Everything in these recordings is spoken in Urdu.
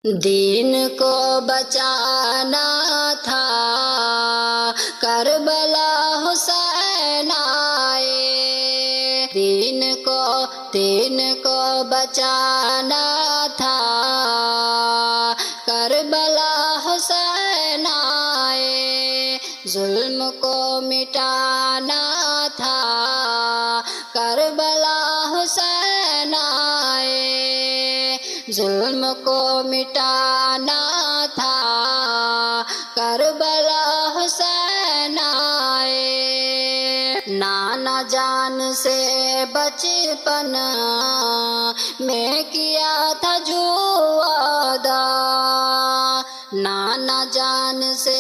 دین کو بچانا تھا، کربلا حسین آئے، دین کو بچانا تھا، کربلا حسین آئے، ظلم کو مٹانا تھا، کربلا حسین آئے، ظلم کو مٹانا تھا، کربلا حسین آئے، نانا جان سے بچپن میں کیا تھا جو وعدہ، نانا جان سے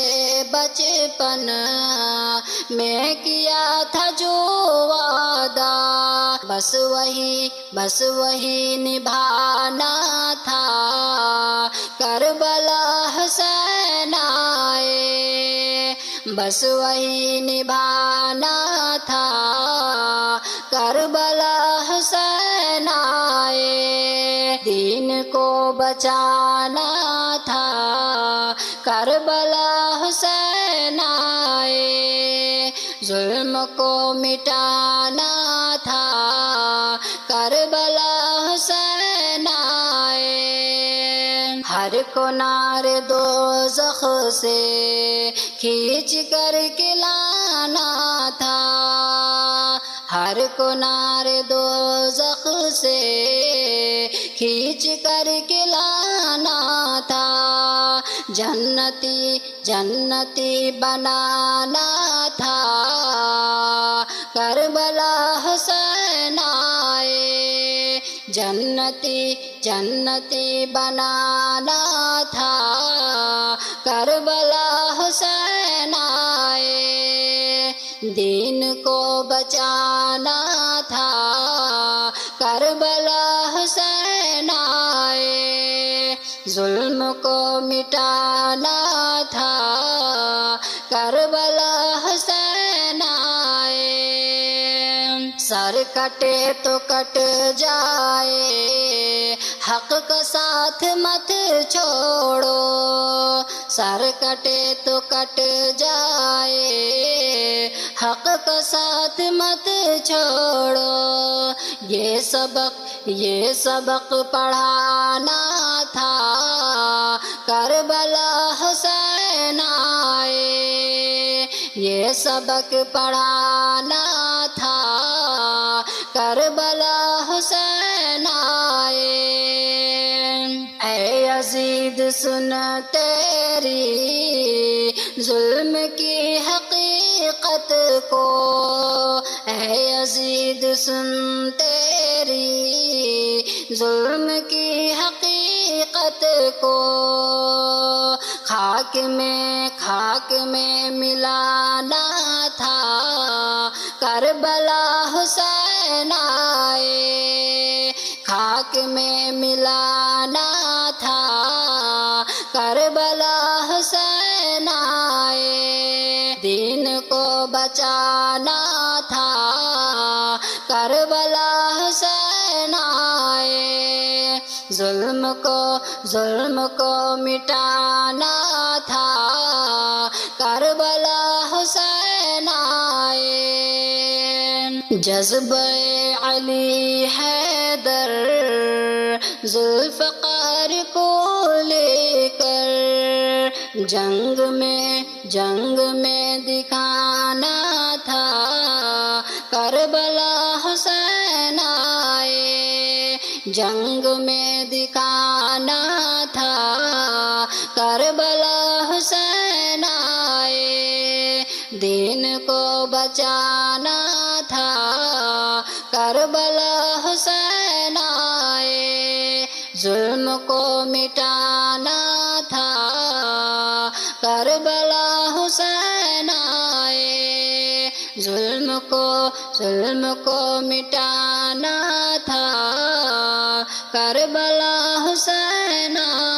بچپن میں کیا تھا جو وعدہ، بس وہی نبھانا تھا، کربلا حسین آئے، بس وہی نبھانا تھا، کربلا حسین آئے، دین کو بچانا تھا، کربلا حسین آئے، ظلم کو مٹانا تھا، کربلا حسین آئے، ہر کنار دوزخ سے کھینچ کر کے لانا تھا، ہر کنار دوزخ سے کھینچ کر کے لانا تھا، جنتی بنانا تھا، کربلا حسین آئے، جنتی بنانا تھا، کربلا حسین آئے، دین کو بچانا تھا، کربلا حسین آئے، ظلم کو مٹانا تھا، کربلا حسین آئے، سر کٹے تو کٹ جائے، حق کا ساتھ مت چھوڑو، سر کٹے تو کٹ جائے، حق کا ساتھ مت چھوڑو، یہ سبق پڑھانا تھا، کربلا حسین آئے، یہ سبق پڑھانا تھا، کربلا حسین آئے، اے یزید سن تیری ظلم کی حقیقت کو، اے یزید سن تیری ظلم کی حقیقت کو، خاک میں ملانا تھا، کربلا حسین آئے، خاک میں ملانا تھا، کربلا حسین آئے، دین کو بچانا تھا، کربلا حسین آئے، ظلم کو مٹانا تھا، کربلا حسین آئے، جذبہ علی حیدر ذوالفقار کو لے کر جنگ میں دکھانا تھا، کربلا حسین آئے، جنگ میں دکھانا تھا، کربلا حسین آئے، دین کو بچانا تھا، کربلا حسین آئے، ظلم کو مٹانا تھا، کربلا حسین آئے، ظلم کو مٹانا تھا، کربلا حسین آئے۔